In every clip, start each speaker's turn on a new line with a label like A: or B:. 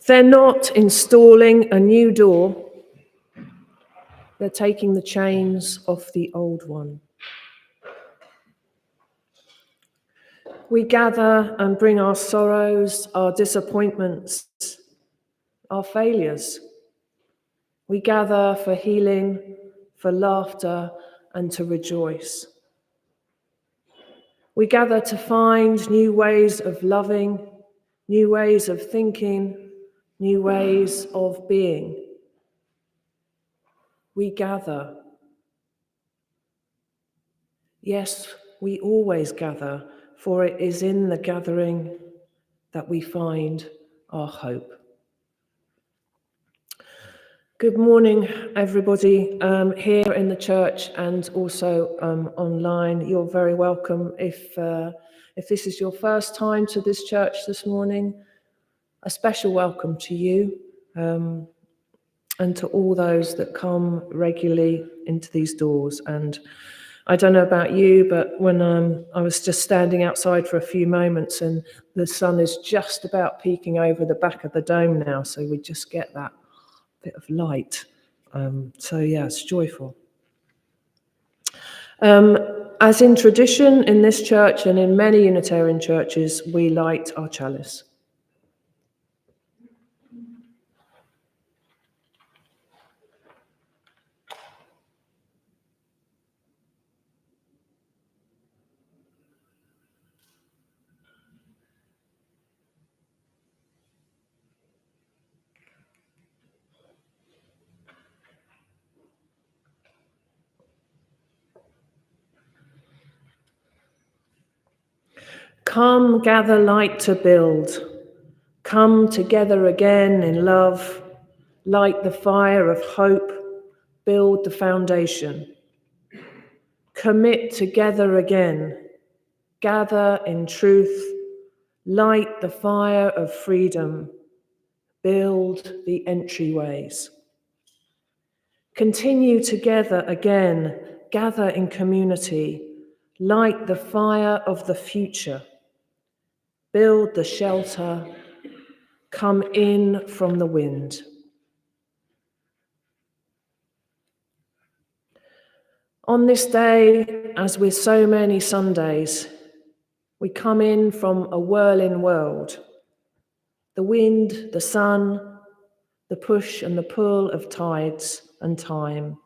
A: They're not installing a new door. They're taking the chains off the old one. We gather and bring our sorrows, our disappointments, our failures. We gather for healing, for laughter, and to rejoice. We gather to find new ways of loving, new ways of thinking, new ways of being. We gather. Yes, we always gather, for it is in the gathering that we find our hope. Good morning, everybody, here in the church and also online. You're very welcome. If this is your first time to this church this morning, a special welcome to you and to all those that come regularly into these doors. And I don't know about you, but when I was just standing outside for a few moments and the sun is just about peeking over the back of the dome now, so we just get that bit of light. So yeah, it's joyful. As in tradition in this church and in many Unitarian churches, we light our chalice. Come, gather light to build. Come together again in love. Light the fire of hope. Build the foundation. Commit together again. Gather in truth. Light the fire of freedom. Build the entryways. Continue together again. Gather in community. Light the fire of the future. Build the shelter. Come in from the wind. On this day, as with so many Sundays, we come in from a whirling world. The wind, the sun, the push and the pull of tides and time.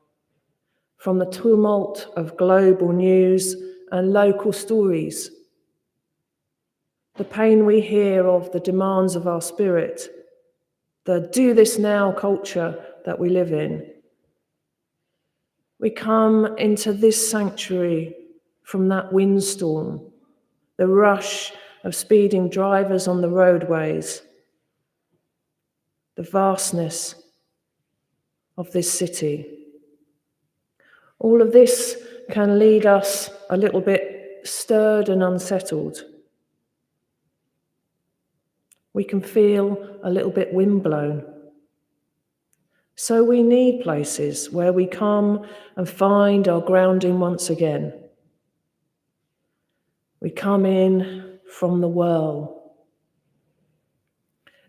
A: From the tumult of global news and local stories. The pain we hear of the demands of our spirit, the do this now culture that we live in. We come into this sanctuary from that windstorm, the rush of speeding drivers on the roadways, the vastness of this city. All of this can lead us a little bit stirred and unsettled. We can feel a little bit windblown. So we need places where we come and find our grounding once again. We come in from the whirl.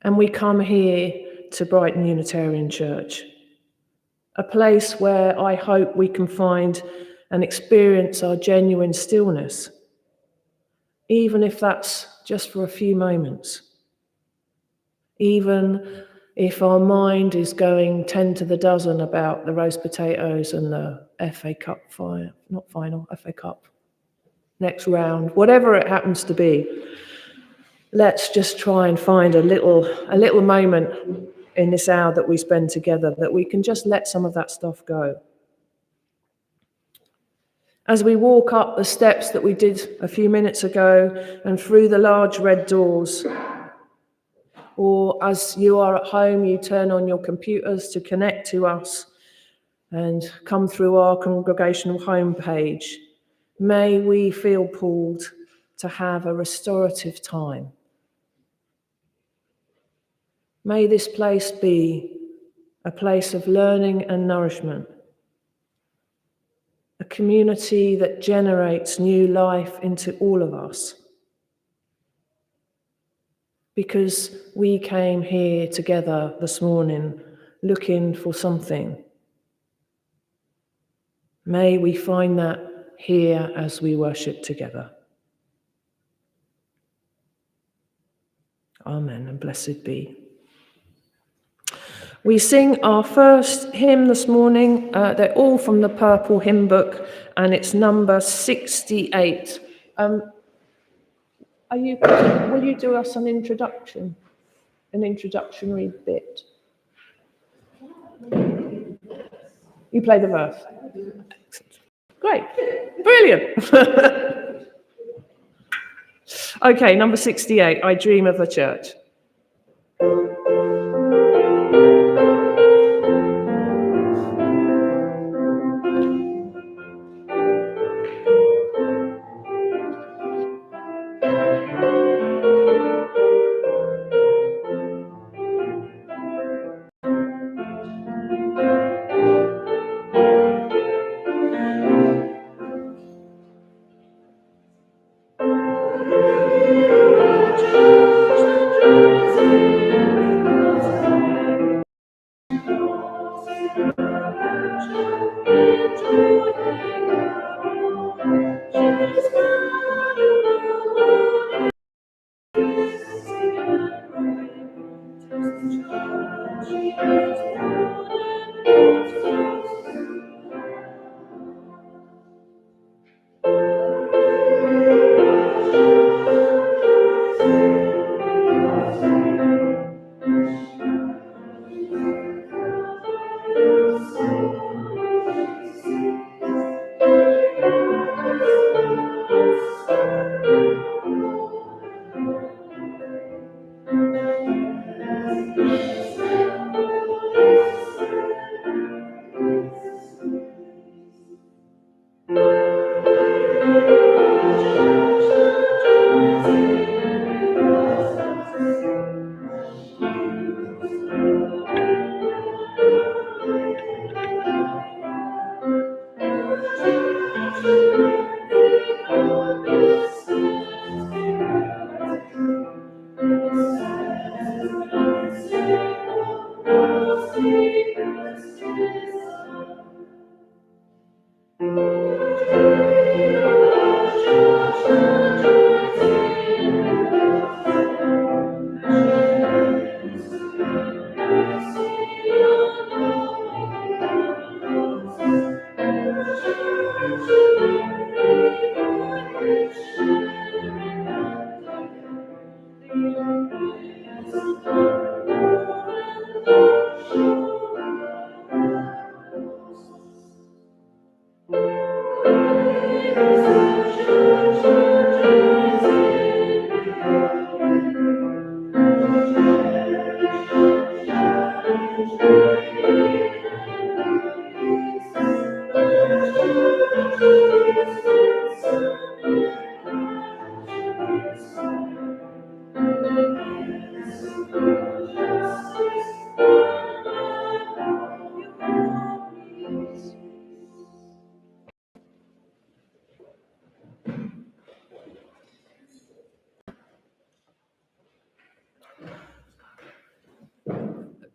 A: And we come here to Brighton Unitarian Church, a place where I hope we can find and experience our genuine stillness, even if that's just for a few moments. Even if our mind is going 10 to the dozen about the roast potatoes and the FA Cup FA Cup, next round, whatever it happens to be, let's just try and find a little moment in this hour that we spend together that we can just let some of that stuff go. As we walk up the steps that we did a few minutes ago and through the large red doors, or as you are at home, you turn on your computers to connect to us and come through our congregational homepage, may we feel pulled to have a restorative time. May this place be a place of learning and nourishment, a community that generates new life into all of us. Because we came here together this morning looking for something. May we find that here as we worship together. Amen, and blessed be. We sing our first hymn this morning. They're all from the Purple Hymn Book, and it's number 68. Will you do us an introductory bit? You play the verse. Great, brilliant. Okay, number 68, I Dream of a Church.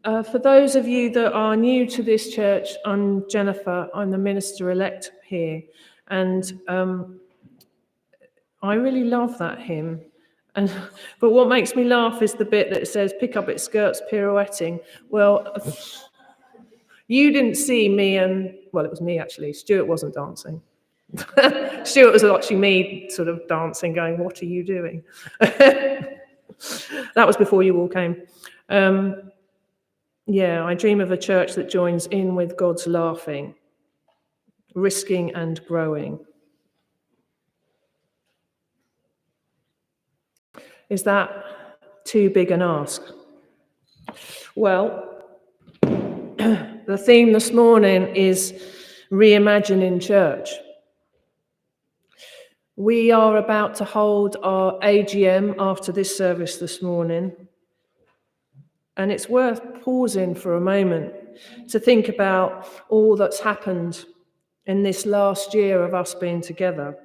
A: For those of you that are new to this church, I'm Jennifer. I'm the minister-elect here. And I really love that hymn. But what makes me laugh is the bit that says, pick up its skirts pirouetting. Well, you didn't see me well, it was me actually. Stuart wasn't dancing. Stuart was watching me sort of dancing, going, what are you doing? That was before you all came. Yeah, I dream of a church that joins in with God's laughing, risking and growing. Is that too big an ask? Well, the theme this morning is reimagining church. We are about to hold our AGM after this service this morning, and it's worth pausing for a moment to think about all that's happened in this last year of us being together.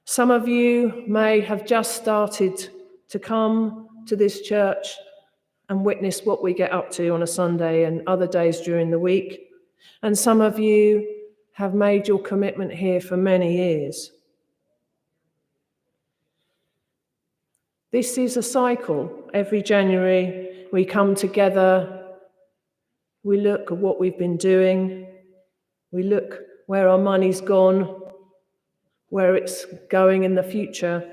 A: Some of you may have just started to come to this church and witness what we get up to on a Sunday and other days during the week. And some of you have made your commitment here for many years. This is a cycle. Every January, we come together, we look at what we've been doing, we look where our money's gone, where it's going in the future,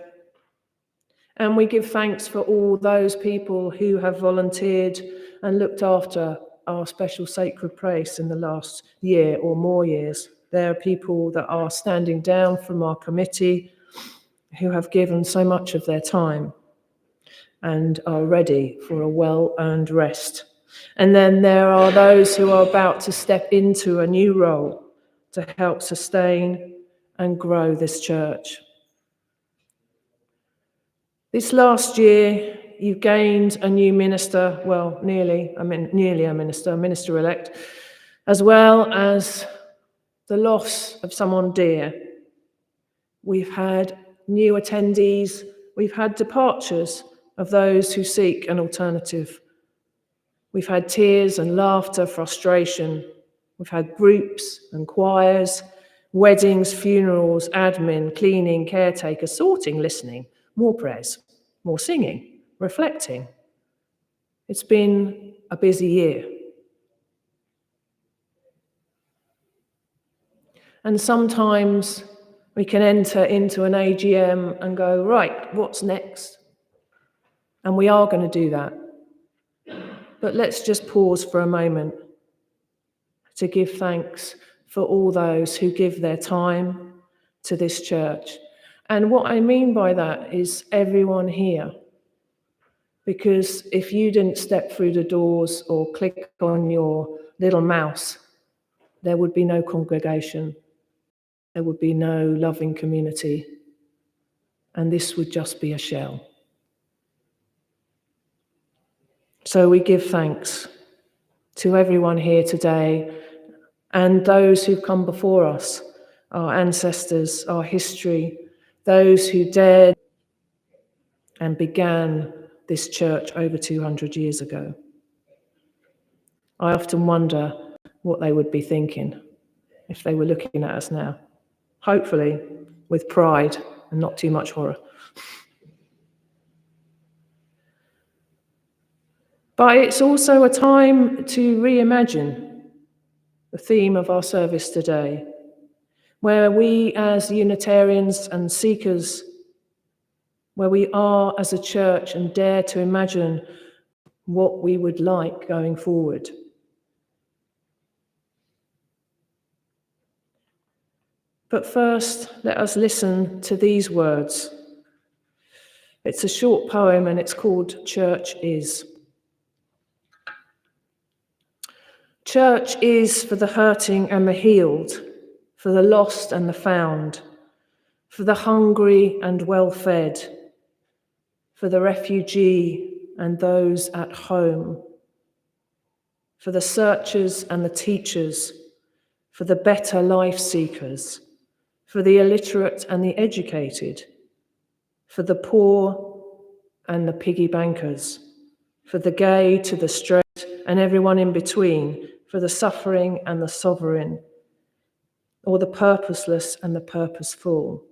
A: and we give thanks for all those people who have volunteered and looked after our special sacred place in the last year or more years. There are people that are standing down from our committee who have given so much of their time and are ready for a well-earned rest. And then there are those who are about to step into a new role to help sustain and grow this church. This last year, you've gained a new minister, well, nearly a minister-elect, as well as the loss of someone dear. We've had new attendees, we've had departures of those who seek an alternative. We've had tears and laughter, frustration. We've had groups and choirs, weddings, funerals, admin, cleaning, caretaker, sorting, listening, more prayers, more singing, reflecting. It's been a busy year. And sometimes we can enter into an AGM and go, right, what's next? And we are going to do that. But let's just pause for a moment to give thanks for all those who give their time to this church. And what I mean by that is everyone here. Because if you didn't step through the doors or click on your little mouse, there would be no congregation. There would be no loving community. And this would just be a shell. So we give thanks to everyone here today and those who've come before us, our ancestors, our history, those who dared and began this church over 200 years ago. I often wonder what they would be thinking if they were looking at us now, hopefully with pride and not too much horror. But it's also a time to reimagine the theme of our service today, where we as Unitarians and seekers, where we are as a church and dare to imagine what we would like going forward. But first, let us listen to these words. It's a short poem and it's called Church Is. Church is for the hurting and the healed, for the lost and the found, for the hungry and well-fed, for the refugee and those at home, for the searchers and the teachers, for the better life seekers, for the illiterate and the educated, for the poor and the piggy bankers, for the gay to the straight and everyone in between, for the suffering and the sovereign, or the purposeless and the purposeful,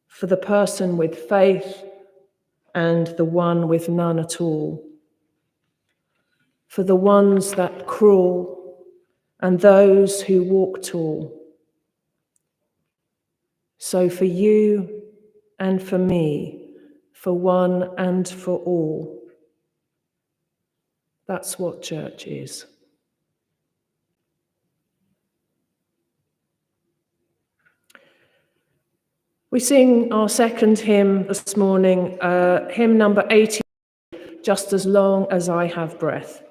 A: for the person with faith and the one with none at all, for the ones that crawl and those who walk tall. So for you and for me, for one and for all, that's what church is. We sing our second hymn this morning, hymn number 80, Just As Long As I Have Breath.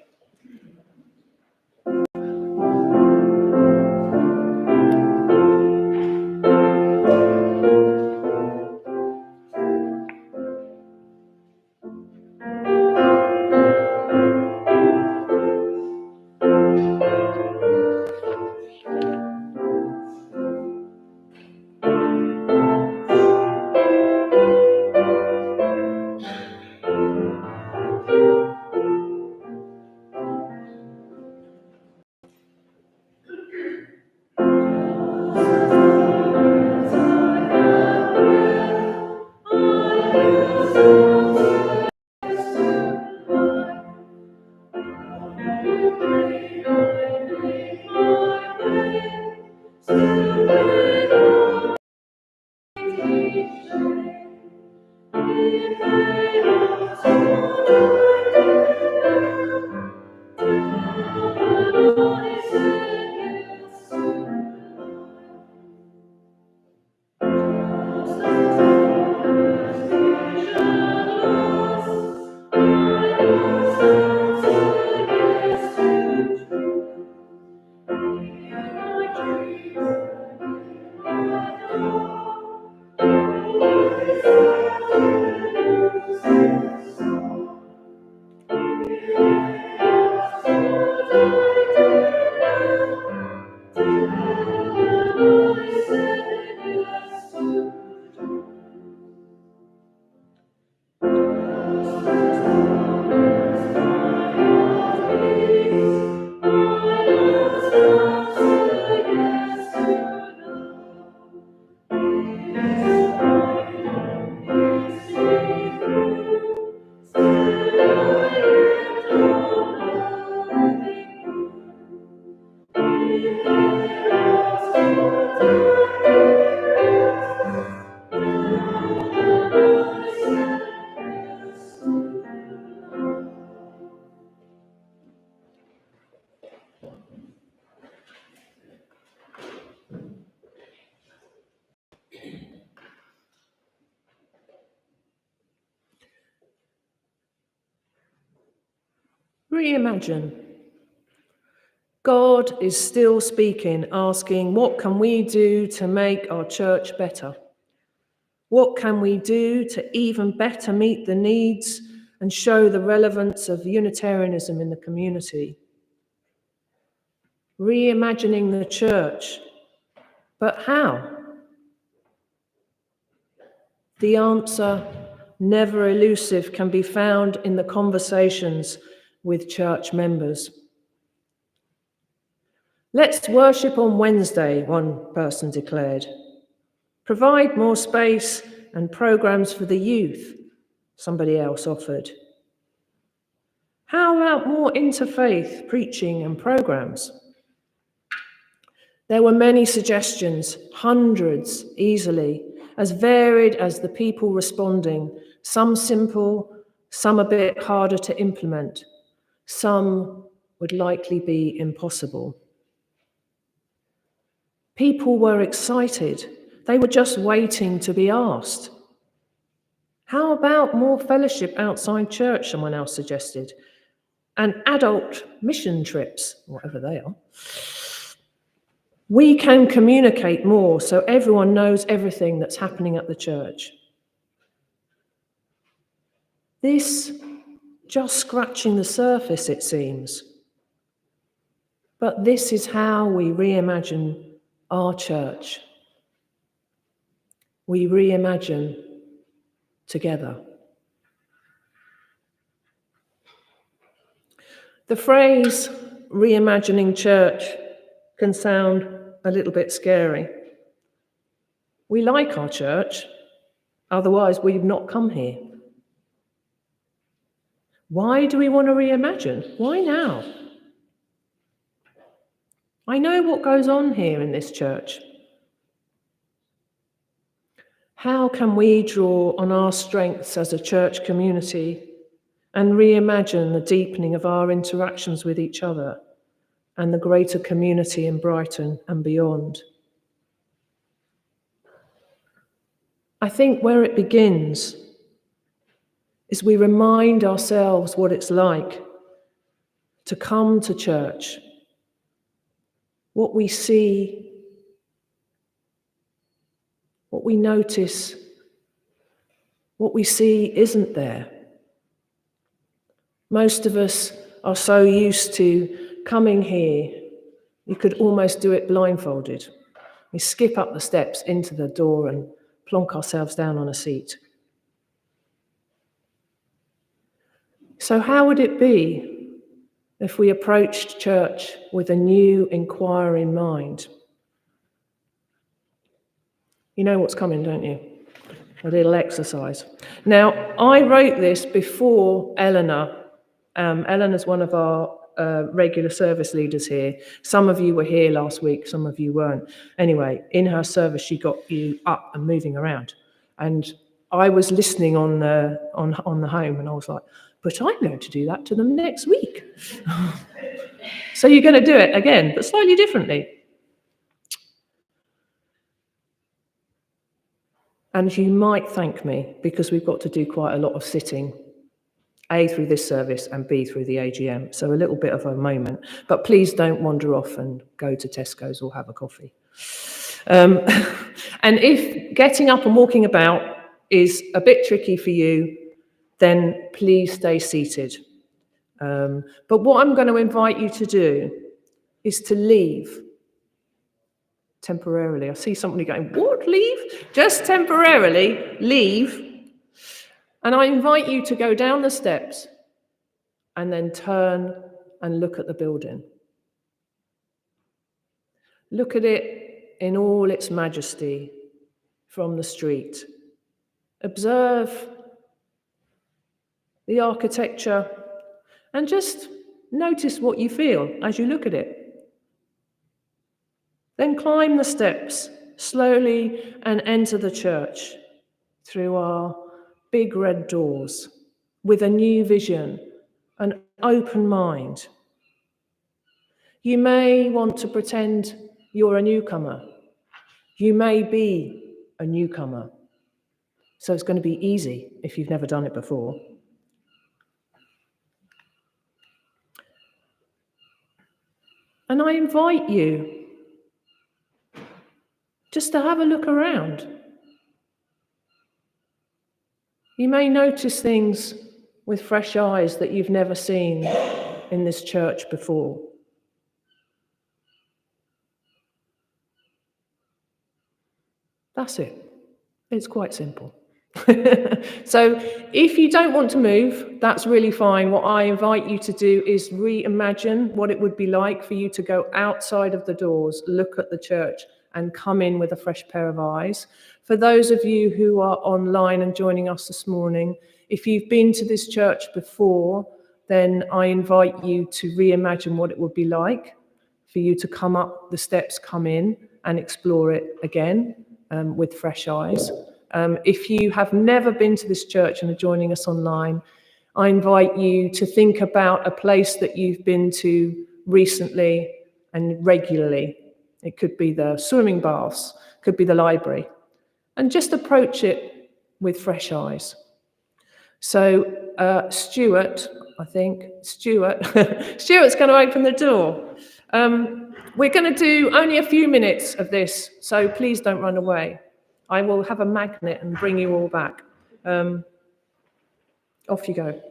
A: Reimagine. God is still speaking, asking, what can we do to make our church better? What can we do to even better meet the needs and show the relevance of Unitarianism in the community? Reimagining the church. But how? The answer, never elusive, can be found in the conversations with church members. Let's worship on Wednesday, one person declared. Provide more space and programs for the youth, somebody else offered. How about more interfaith preaching and programs? There were many suggestions, hundreds easily, as varied as the people responding, some simple, some a bit harder to implement, some would likely be impossible. People were excited. They were just waiting to be asked. How about more fellowship outside church, someone else suggested, and adult mission trips, whatever they are. We can communicate more so everyone knows everything that's happening at the church. This just scratching the surface, it seems. But this is how we reimagine our church. We reimagine together. The phrase reimagining church can sound a little bit scary. We like our church, otherwise we'd not come here. Why do we want to reimagine? Why now? I know what goes on here in this church. How can we draw on our strengths as a church community and reimagine the deepening of our interactions with each other and the greater community in Brighton and beyond? I think where it begins is we remind ourselves what it's like to come to church, what we see, what we notice, what we see isn't there. Most of us are so used to coming here, you could almost do it blindfolded. We skip up the steps into the door and plonk ourselves down on a seat. So how would it be if we approached church with a new inquiring mind? You know what's coming, don't you? A little exercise. Now, I wrote this before Eleanor. Eleanor's one of our regular service leaders here. Some of you were here last week, some of you weren't. Anyway, in her service, she got you up and moving around. And I was listening on the home, and I was like, but I'm going to do that to them next week. So you're going to do it again, but slightly differently. And you might thank me because we've got to do quite a lot of sitting, A, through this service, and B, through the AGM. So a little bit of a moment. But please don't wander off and go to Tesco's or have a coffee. And if getting up and walking about is a bit tricky for you, then please stay seated. But what I'm going to invite you to do is to leave temporarily. I see somebody going, what, leave? Just temporarily leave. And I invite you to go down the steps and then turn and look at the building. Look at it in all its majesty from the street. Observe the architecture and just notice what you feel as you look at it. Then climb the steps slowly and enter the church through our big red doors with a new vision, an open mind. You may want to pretend you're a newcomer. You may be a newcomer. So it's going to be easy if you've never done it before. And I invite you just to have a look around. You may notice things with fresh eyes that you've never seen in this church before. That's it. It's quite simple. So if you don't want to move, that's really fine. What I invite you to do is reimagine what it would be like for you to go outside of the doors, look at the church, and come in with a fresh pair of eyes. For those of you who are online and joining us this morning, if you've been to this church before, then I invite you to reimagine what it would be like for you to come up the steps, come in and explore it again with fresh eyes. If you have never been to this church and are joining us online, I invite you to think about a place that you've been to recently and regularly. It could be the swimming baths, could be the library, and just approach it with fresh eyes. So Stuart, Stuart's going to open the door. We're going to do only a few minutes of this, so please don't run away. I will have a magnet and bring you all back. Off you go.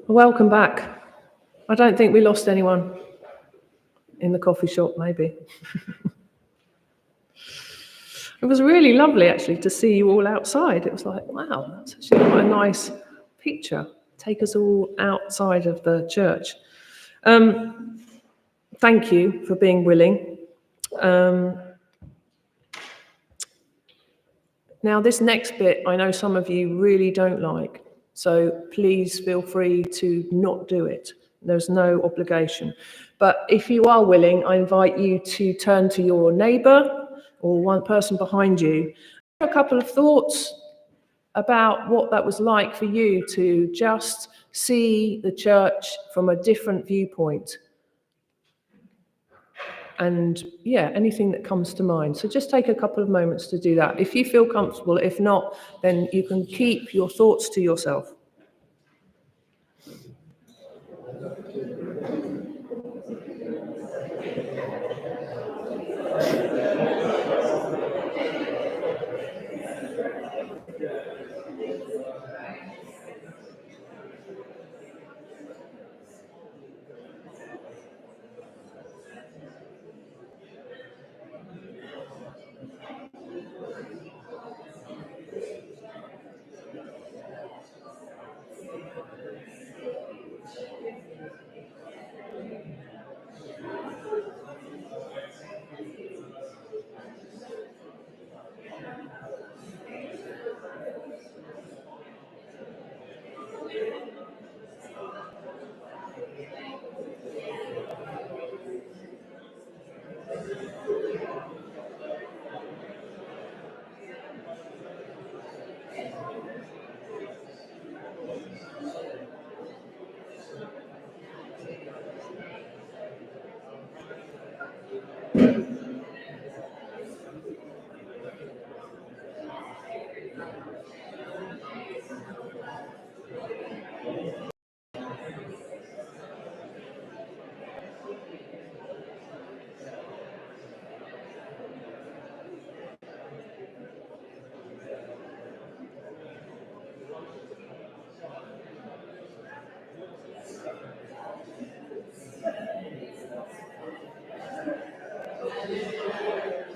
A: Welcome back. I don't think we lost anyone in the coffee shop, maybe. It was really lovely, actually, to see you all outside. It was like, wow, that's actually quite a nice picture. Take us all outside of the church. Thank you for being willing. Now, this next bit, I know some of you really don't like, so please feel free to not do it. There's no obligation. But if you are willing, I invite you to turn to your neighbour or one person behind you. A couple of thoughts about what that was like for you to just see the church from a different viewpoint. And yeah, anything that comes to mind. So just take a couple of moments to do that. If you feel comfortable, if not, then you can keep your thoughts to yourself.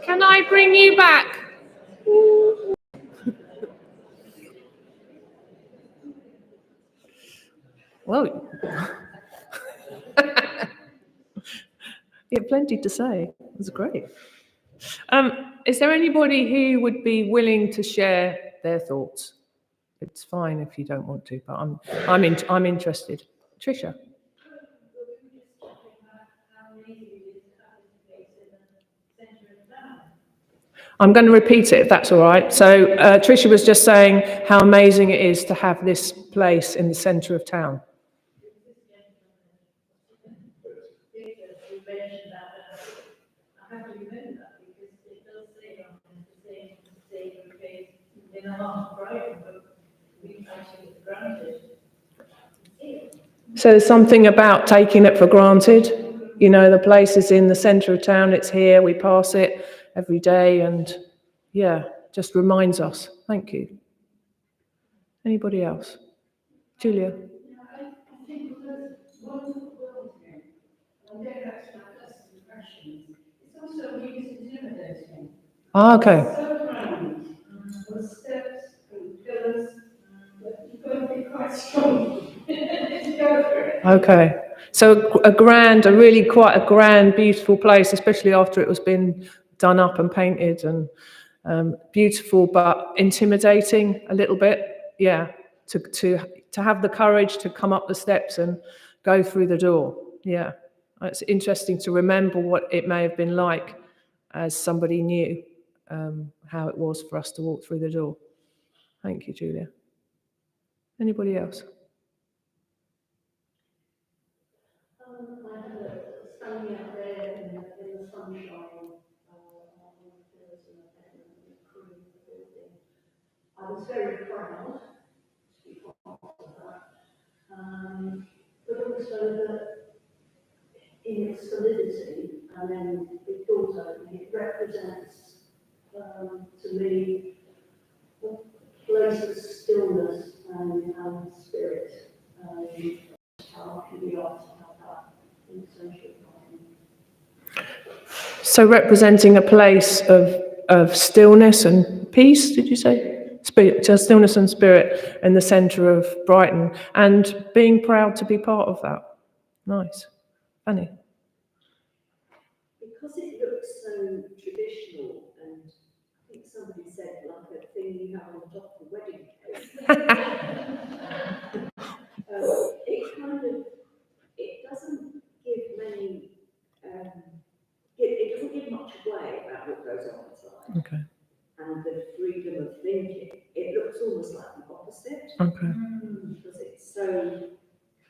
A: Can I bring you back? Well, you have plenty to say. It was great. Is there anybody who would be willing to share their thoughts? It's fine if you don't want to, but I'm interested. Tricia. I'm going to repeat it if that's all right. So Tricia was just saying how amazing it is to have this place in the centre of town. So there's something about taking it for granted. You know, the place is in the centre of town, it's here, we pass it every day, and yeah, just reminds us. Thank you. Anybody else? Julia?
B: I think there's one thing, and that's my first impression. It's also really intimidating.
A: Ah, okay.
B: So grand, with steps and pillars strong. Go for it.
A: Okay. So quite a grand, beautiful place, especially after it was been done up and painted, and beautiful but intimidating a little bit. Yeah. To have the courage to come up the steps and go through the door. Yeah. It's interesting to remember what it may have been like as somebody new, how it was for us to walk through the door. Thank you, Julia. Anybody else?
B: I had standing out there in the sunshine, I was very proud to be part of that, but also that in its solidity, and then it also it represents to me a place of stillness and spirit, how can we also have that in the central time.
A: So representing a place of stillness and peace, did you say? Stillness and spirit in the centre of Brighton, and being proud to be part of that. Nice. Annie?
C: Because it looks so traditional, and I think somebody said like a thing you have on top of a wedding cake. It doesn't give many, it doesn't give much away about what goes on inside.
A: Okay.
C: And the freedom of thinking, it looks almost like the opposite.
A: Okay.
C: Because it's so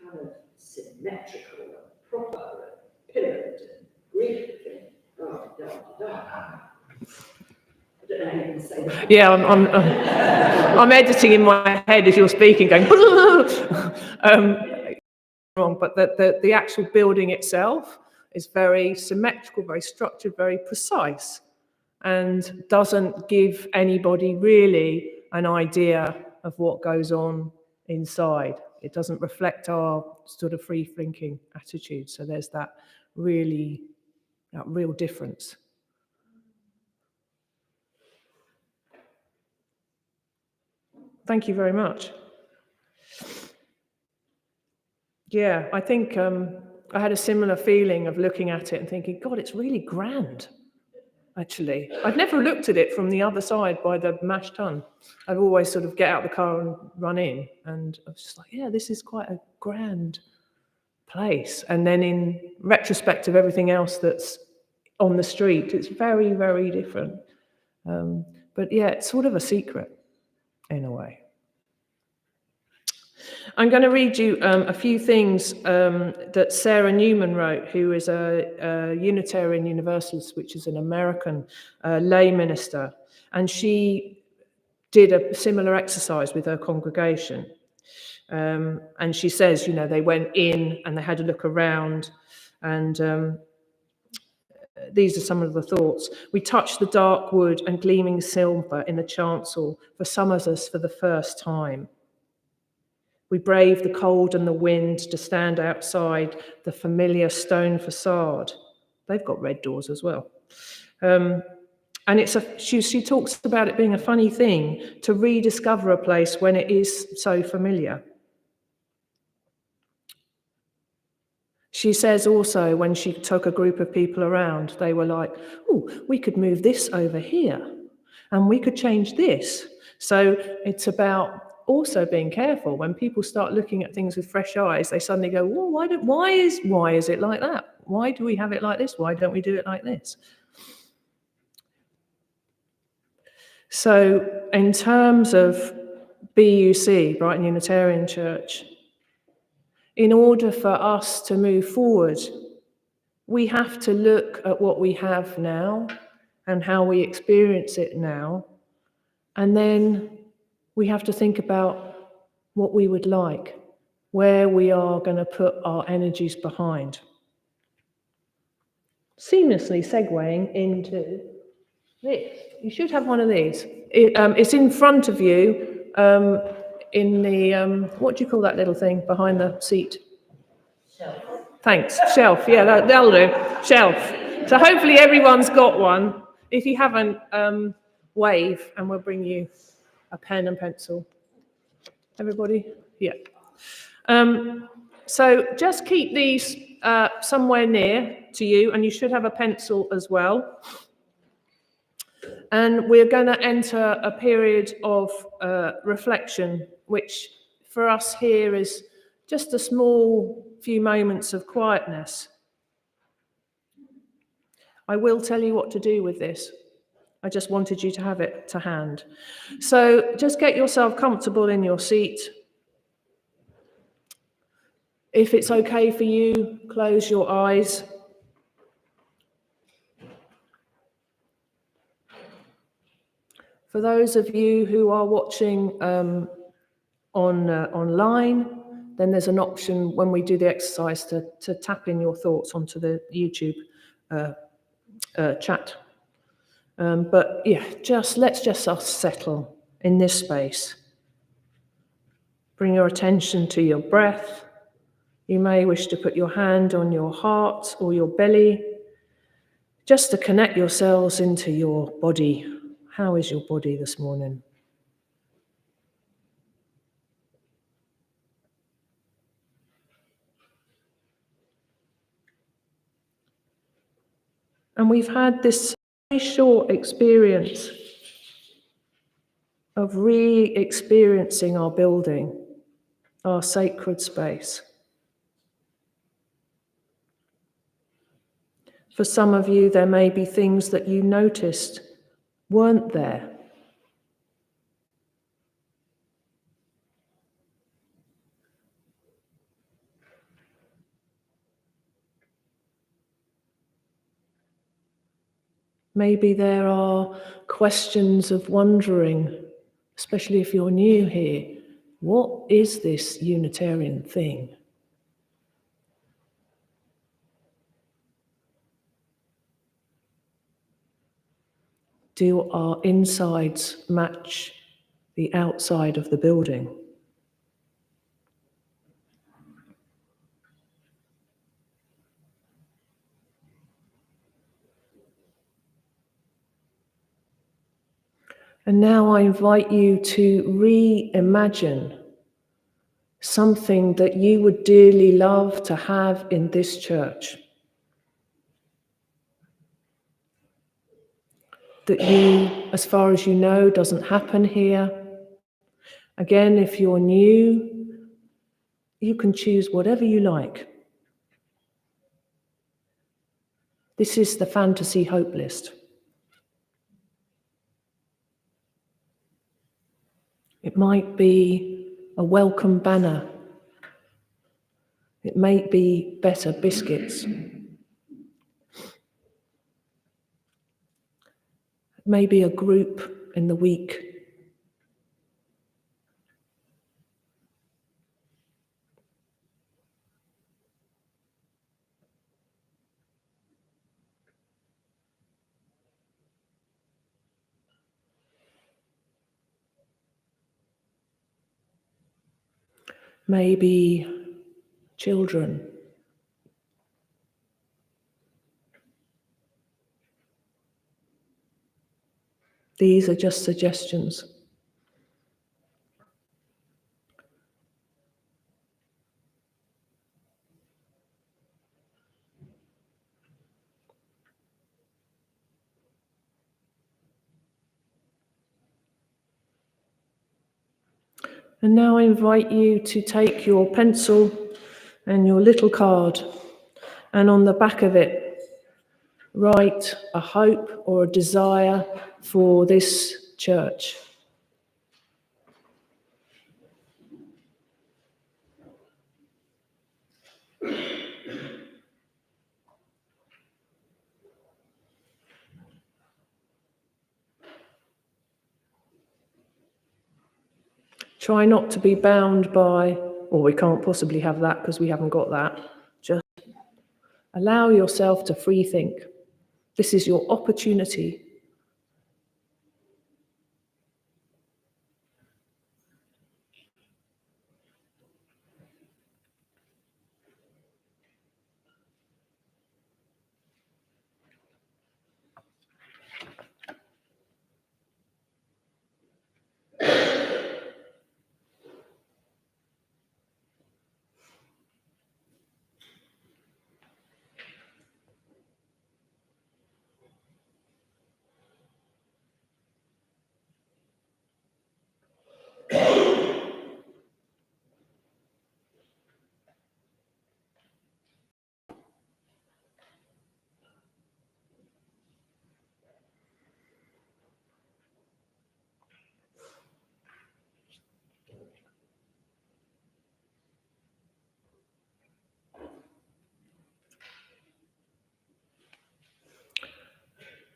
C: kind of symmetrical and proper and pillared and Greek and I don't know how you can say that.
A: Yeah, I'm editing in my head as you're speaking, going wrong. But the actual building itself is very symmetrical, very structured, very precise, and doesn't give anybody really an idea of what goes on inside. It doesn't reflect our sort of free-thinking attitude. So there's that real difference. Thank you very much. Yeah, I think I had a similar feeling of looking at it and thinking, God, it's really grand, actually. I'd never looked at it from the other side by the Mash Tun. I'd always sort of get out the car and run in, and I was just like, yeah, this is quite a grand place. And then in retrospect of everything else that's on the street, it's very, very different. But yeah, it's sort of a secret in a way. I'm going to read you a few things that Sarah Newman wrote, who is a Unitarian Universalist, which is an American lay minister. And she did a similar exercise with her congregation. And she says, they went in and they had a look around, and these are some of the thoughts. We touched the dark wood and gleaming silver in the chancel for some of us for the first time. We braved the cold and the wind to stand outside the familiar stone facade. They've got red doors as well. And she talks about it being a funny thing to rediscover a place when it is so familiar. She says also when she took a group of people around, they were like, oh, we could move this over here and we could change this. So it's about also being careful. When people start looking at things with fresh eyes, they suddenly go, well, why is it like that? Why do we have it like this? Why don't we do it like this? So in terms of BUC, Brighton Unitarian Church, in order for us to move forward, we have to look at what we have now and how we experience it now. And then we have to think about what we would like, where we are going to put our energies behind. Seamlessly segueing into this. You should have one of these. It's in front of you in the, what do you call that little thing behind the seat?
C: Shelf.
A: Thanks. Shelf. Yeah, that'll do. Shelf. So hopefully everyone's got one. If you haven't, wave and we'll bring you a pen and pencil. Everybody? Yeah. So just keep these somewhere near to you, and you should have a pencil as well. And we're going to enter a period of reflection, which for us here is just a small few moments of quietness. I will tell you what to do with this. I just wanted you to have it to hand. So just get yourself comfortable in your seat. If it's okay for you, close your eyes. For those of you who are watching online, then there's an option when we do the exercise to tap in your thoughts onto the YouTube chat. But yeah, let's just settle in this space. Bring your attention to your breath. You may wish to put your hand on your heart or your belly, just to connect yourselves into your body. How is your body this morning? And we've had this very short experience of re-experiencing our building, our sacred space. For some of you, there may be things that you noticed weren't there. Maybe there are questions of wondering, especially if you're new here, what is this Unitarian thing? Do our insides match the outside of the building? And now I invite you to reimagine something that you would dearly love to have in this church. That you, as far as you know, doesn't happen here. Again, if you're new, you can choose whatever you like. This is the fantasy hope list. It might be a welcome banner. It may be better biscuits. Maybe a group in the week. Maybe children. These are just suggestions. And now I invite you to take your pencil and your little card, and on the back of it, write a hope or a desire for this church. Try not to be bound by, or we can't possibly have that because we haven't got that. Just allow yourself to free think. This is your opportunity.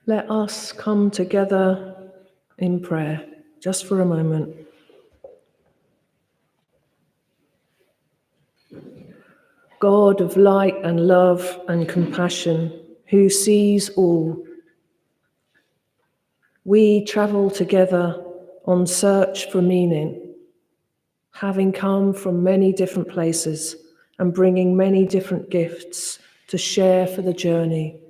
A: Let us come together in prayer, just for a moment. God of light and love and compassion, who sees all, we travel together on search for meaning, having come from many different places and bringing many different gifts to share for the journey.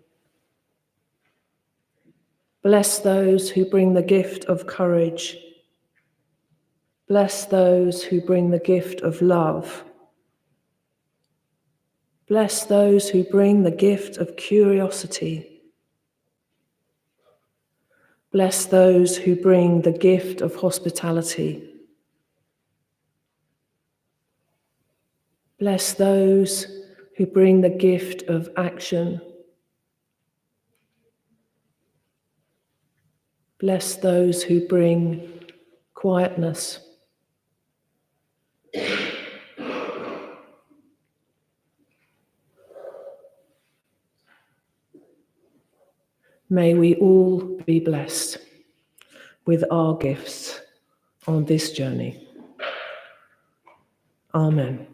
A: Bless those who bring the gift of courage. Bless those who bring the gift of love. Bless those who bring the gift of curiosity. Bless those who bring the gift of hospitality. Bless those who bring the gift of action. Bless those who bring quietness. May we all be blessed with our gifts on this journey. Amen.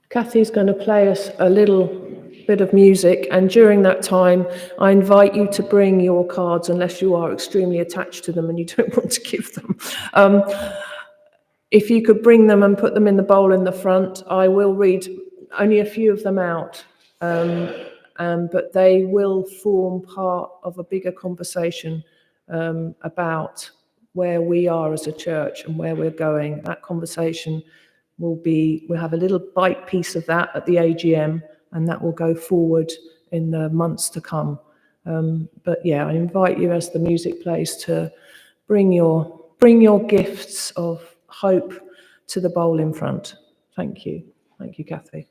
A: Kathy's going to play us a little bit of music, and during that time, I invite you to bring your cards, unless you are extremely attached to them and you don't want to give them. If you could bring them and put them in the bowl in the front, I will read only a few of them out, but they will form part of a bigger conversation about where we are as a church and where we're going. That conversation we'll have a little bite piece of that at the AGM, and that will go forward in the months to come. But yeah, I invite you as the music plays to bring your gifts of hope to the bowl in front. Thank you. Thank you, Kathy.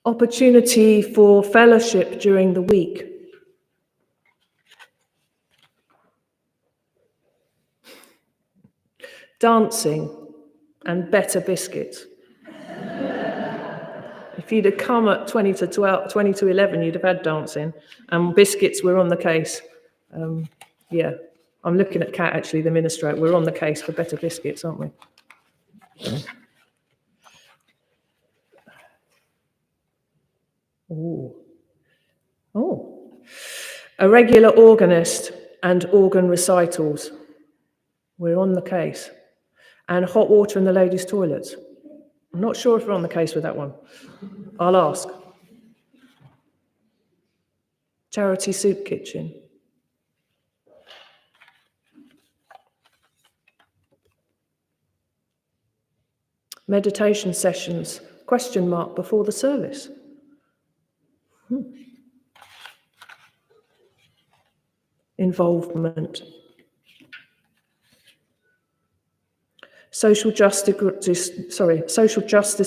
A: Opportunity for fellowship during the week. Dancing and better biscuits. If you'd have come at 20 to 11, you'd have had dancing, and biscuits were on the case. Yeah, I'm looking at Kat, actually, the minister. We're on the case for better biscuits, aren't we? Oh, a regular organist and organ recitals. We're on the case. And hot water in the ladies' toilets. I'm not sure if we're on the case with that one. I'll ask. Charity soup kitchen. Meditation sessions, ? Before the service. involvement. Social justice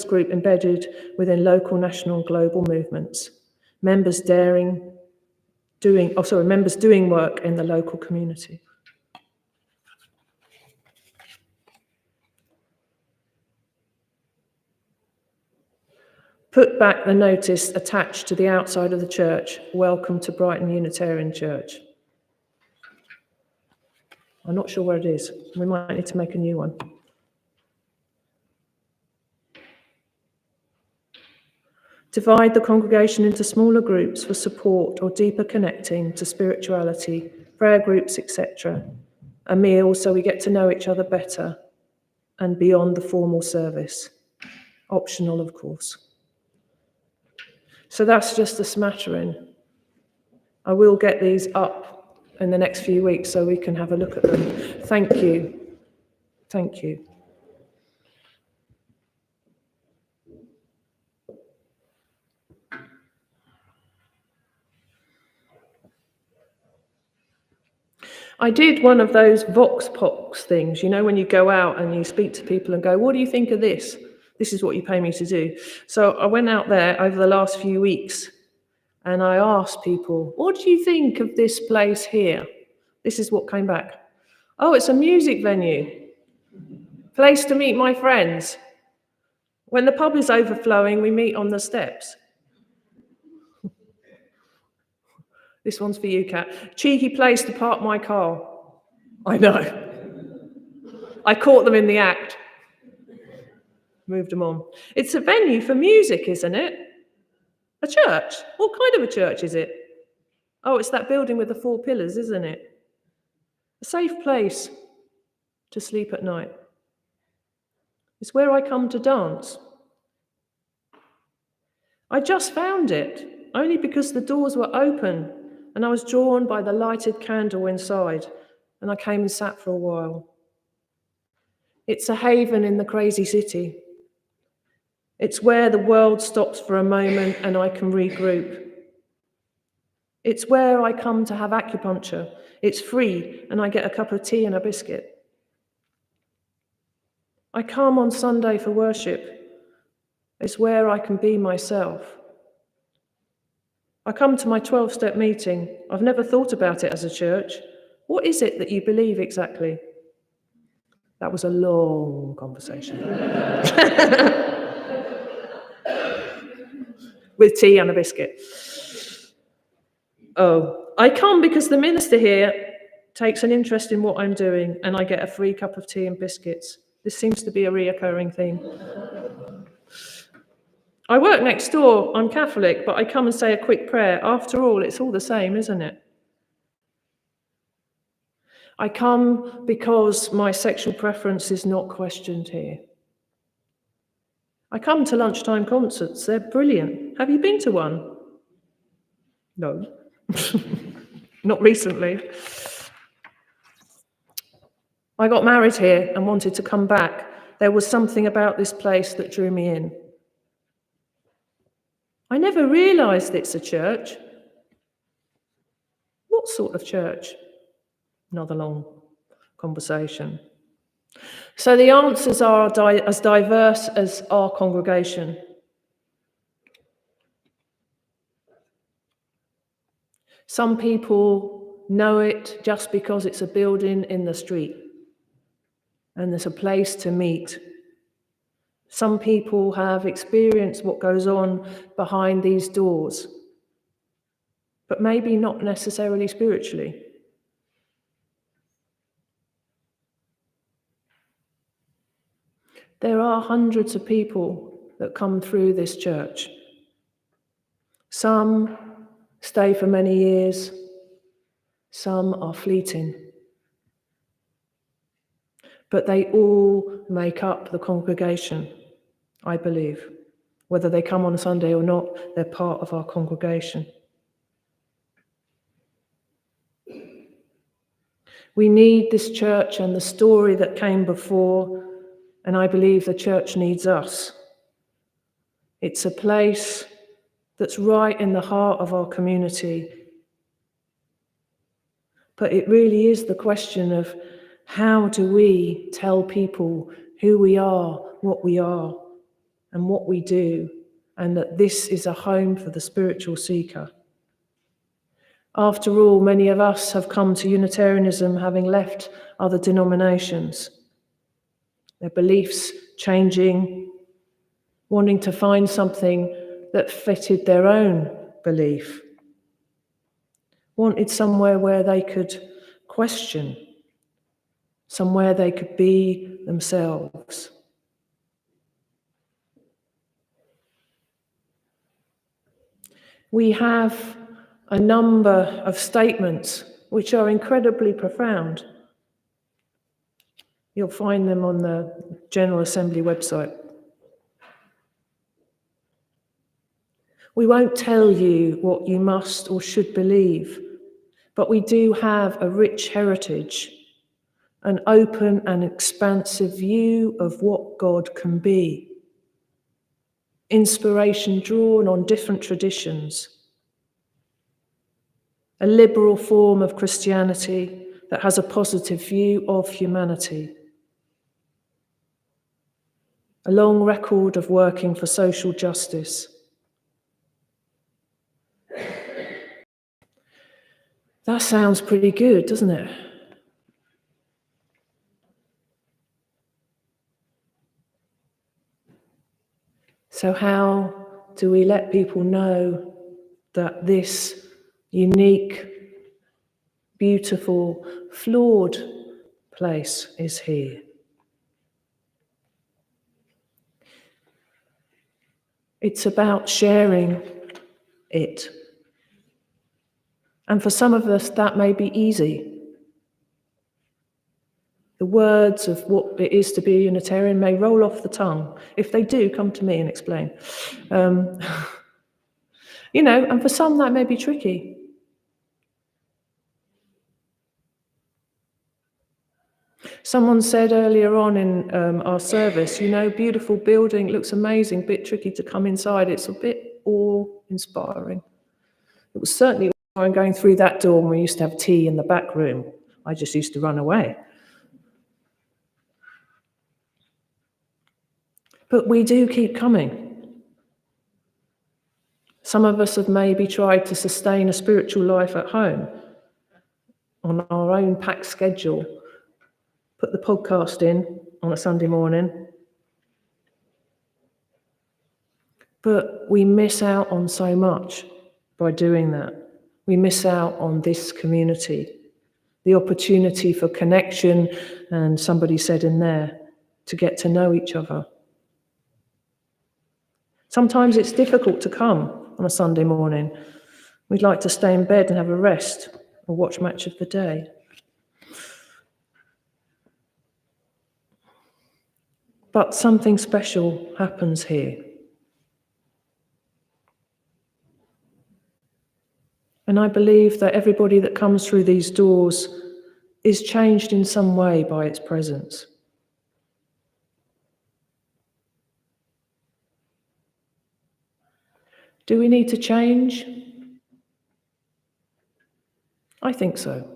A: group embedded within local, national, and global movements. Members doing work in the local community. Put back the notice attached to the outside of the church, welcome to Brighton Unitarian Church. I'm not sure where it is. We might need to make a new one. Divide the congregation into smaller groups for support or deeper connecting to spirituality, prayer groups, etc. A meal so we get to know each other better and beyond the formal service. Optional, of course. So that's just a smattering. I will get these up in the next few weeks so we can have a look at them. Thank you. Thank you. I did one of those Vox Pops things, you know, when you go out and you speak to people and go, what do you think of this? This is what you pay me to do. So I went out there over the last few weeks and I asked people, what do you think of this place here? This is what came back. Oh, it's a music venue. Place to meet my friends. When the pub is overflowing, we meet on the steps. This one's for you, Kat. Cheeky place to park my car. I know. I caught them in the act. Moved them on. It's a venue for music, isn't it? A church? What kind of a church is it? Oh, it's that building with the 4 pillars, isn't it? A safe place to sleep at night. It's where I come to dance. I just found it, only because the doors were open and I was drawn by the lighted candle inside, and I came and sat for a while. It's a haven in the crazy city. It's where the world stops for a moment and I can regroup. It's where I come to have acupuncture. It's free and I get a cup of tea and a biscuit. I come on Sunday for worship. It's where I can be myself. I come to my 12-step meeting. I've never thought about it as a church. What is it that you believe exactly? That was a long conversation. With tea and a biscuit. Oh, I come because the minister here takes an interest in what I'm doing and I get a free cup of tea and biscuits. This seems to be a reoccurring theme. I work next door. I'm Catholic, but I come and say a quick prayer. After all, it's all the same, isn't it? I come because my sexual preference is not questioned here. I come to lunchtime concerts. They're brilliant. Have you been to one? No. Not recently. I got married here and wanted to come back. There was something about this place that drew me in. I never realised it's a church. What sort of church? Another long conversation. So the answers are as diverse as our congregation. Some people know it just because it's a building in the street and there's a place to meet. Some people have experienced what goes on behind these doors, but maybe not necessarily spiritually. There are hundreds of people that come through this church. Some stay for many years, some are fleeting. But they all make up the congregation, I believe. Whether they come on a Sunday or not, they're part of our congregation. We need this church and the story that came before, and I believe the church needs us. It's a place that's right in the heart of our community. But it really is the question of how do we tell people who we are, and what we do, and that this is a home for the spiritual seeker. After all, many of us have come to Unitarianism having left other denominations, their beliefs changing, wanting to find something that fitted their own belief, wanted somewhere where they could question, somewhere they could be themselves. We have a number of statements which are incredibly profound. You'll find them on the General Assembly website. We won't tell you what you must or should believe, but we do have a rich heritage, an open and expansive view of what God can be, inspiration drawn on different traditions, a liberal form of Christianity that has a positive view of humanity, a long record of working for social justice. That sounds pretty good, doesn't it? So how do we let people know that this unique, beautiful, flawed place is here? It's about sharing it. And for some of us, that may be easy. The words of what it is to be a Unitarian may roll off the tongue. If they do, come to me and explain. And for some that may be tricky. Someone said earlier on in our service, beautiful building, looks amazing, bit tricky to come inside. It's a bit awe-inspiring. It was certainly awe-inspiring going through that door when we used to have tea in the back room. I just used to run away. But we do keep coming. Some of us have maybe tried to sustain a spiritual life at home on our own packed schedule, put the podcast in on a Sunday morning. But we miss out on so much by doing that. We miss out on this community, the opportunity for connection, and somebody said in there, to get to know each other. Sometimes it's difficult to come on a Sunday morning. We'd like to stay in bed and have a rest or watch Match of the Day. But something special happens here. And I believe that everybody that comes through these doors is changed in some way by its presence. Do we need to change? I think so.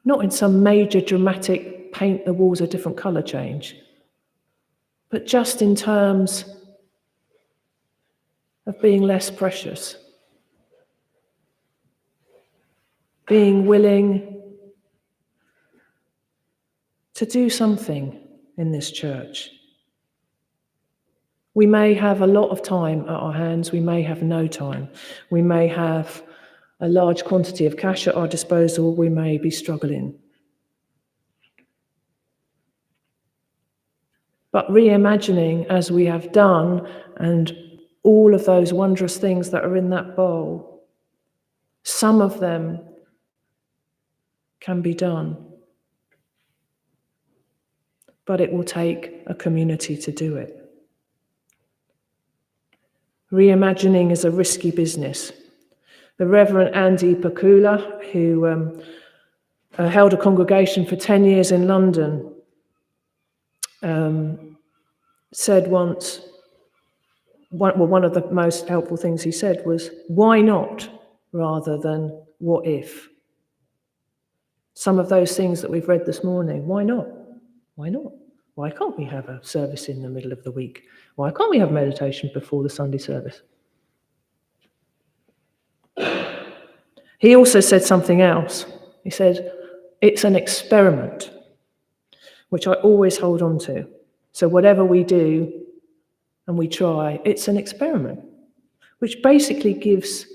A: Not in some major dramatic paint the walls a different colour change, but just in terms of being less precious, being willing to do something in this church. We may have a lot of time at our hands, we may have no time, we may have a large quantity of cash at our disposal, we may be struggling. But reimagining, as we have done, and all of those wondrous things that are in that bowl, some of them can be done. But it will take a community to do it. Reimagining is a risky business. The Reverend Andy Pakula, who held a congregation for 10 years in London, said once, one of the most helpful things he said was, why not rather than what if. Some of those things that we've read this morning, why not? Why not? Why can't we have a service in the middle of the week? Why can't we have meditation before the Sunday service? He also said something else. He said, it's an experiment, which I always hold on to. So whatever we do and we try, it's an experiment, which basically gives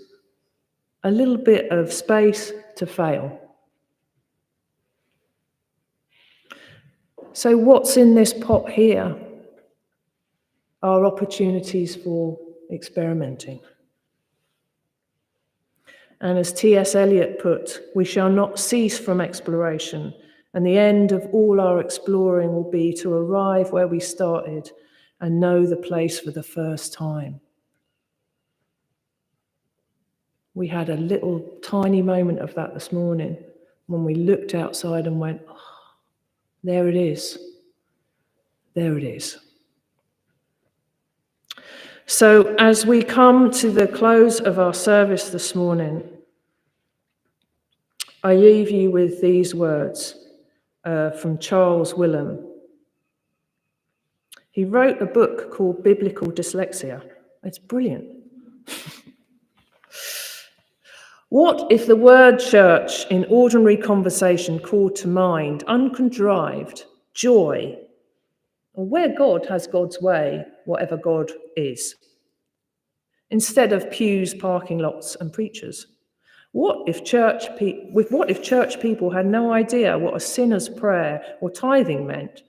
A: a little bit of space to fail. So what's in this pot here are opportunities for experimenting. And as T.S. Eliot put, we shall not cease from exploration, and the end of all our exploring will be to arrive where we started and know the place for the first time. We had a little tiny moment of that this morning when we looked outside and went, oh, there it is. There it is. So as we come to the close of our service this morning, I leave you with these words from Charles Willem. He wrote a book called Biblical Dyslexia. It's brilliant. What if the word church in ordinary conversation called to mind uncontrived joy, or where God has God's way, whatever God is, instead of pews, parking lots, and preachers? What if church people had no idea what a sinner's prayer or tithing meant,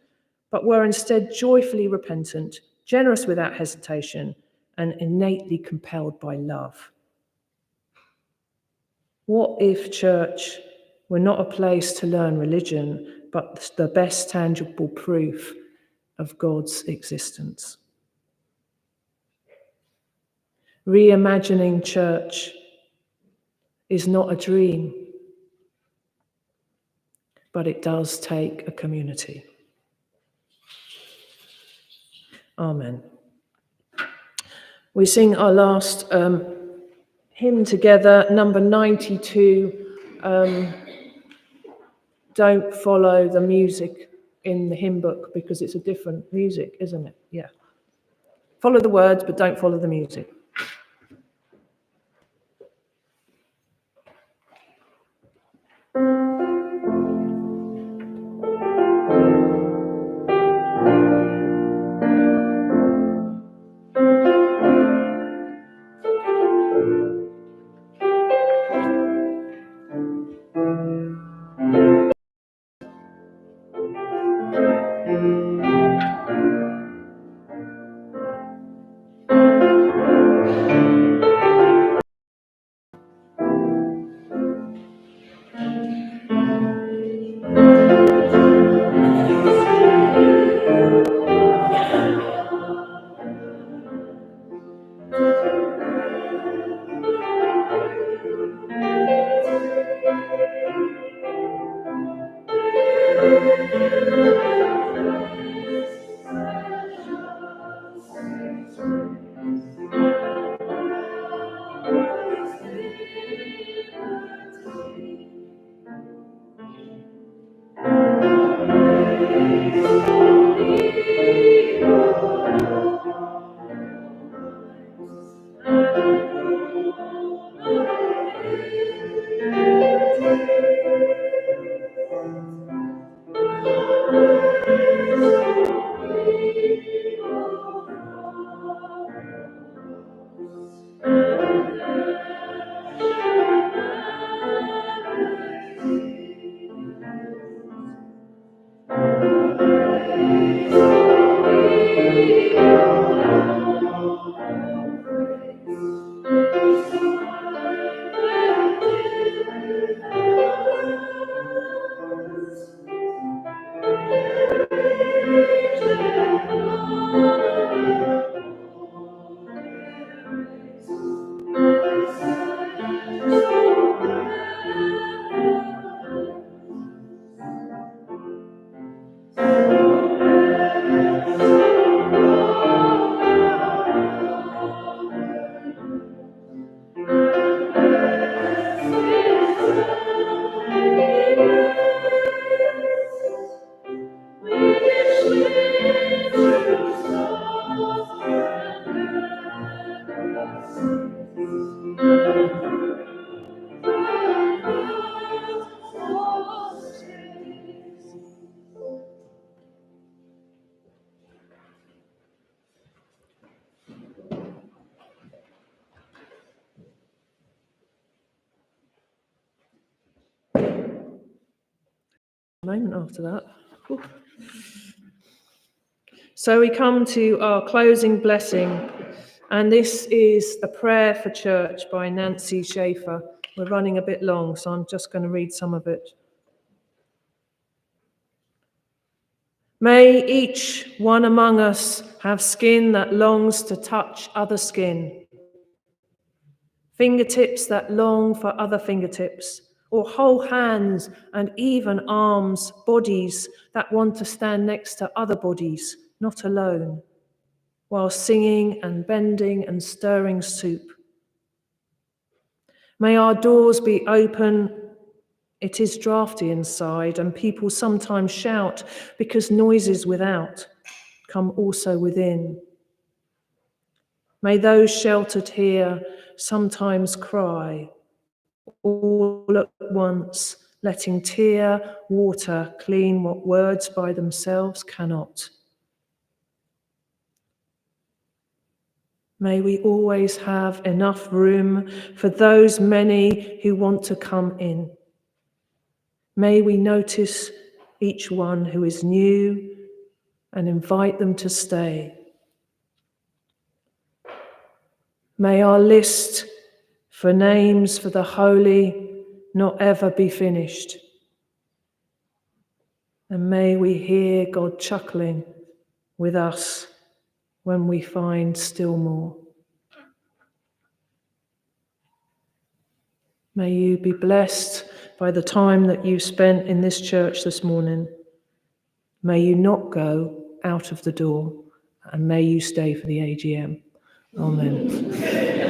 A: but were instead joyfully repentant, generous without hesitation, and innately compelled by love? What if church were not a place to learn religion, but the best tangible proof of God's existence? Reimagining church is not a dream, but it does take a community. Amen. We sing our last hymn together, number 92. Don't follow the music in the hymn book because it's a different music, isn't it? Yeah. Follow the words, but don't follow the music. Moment after that. Whew. So we come to our closing blessing, and this is a prayer for church by Nancy Schaefer. We're running a bit long, so I'm just going to read some of it. May each one among us have skin that longs to touch other skin, fingertips that long for other fingertips, or whole hands and even arms, bodies that want to stand next to other bodies, not alone, while singing and bending and stirring soup. May our doors be open. It is drafty inside, and people sometimes shout because noises without come also within. May those sheltered here sometimes cry, all at once, letting tear, water clean what words by themselves cannot. May we always have enough room for those many who want to come in. May we notice each one who is new and invite them to stay. May our list for names for the holy not ever be finished. And may we hear God chuckling with us when we find still more. May you be blessed by the time that you spent in this church this morning. May you not go out of the door, and may you stay for the AGM. Amen.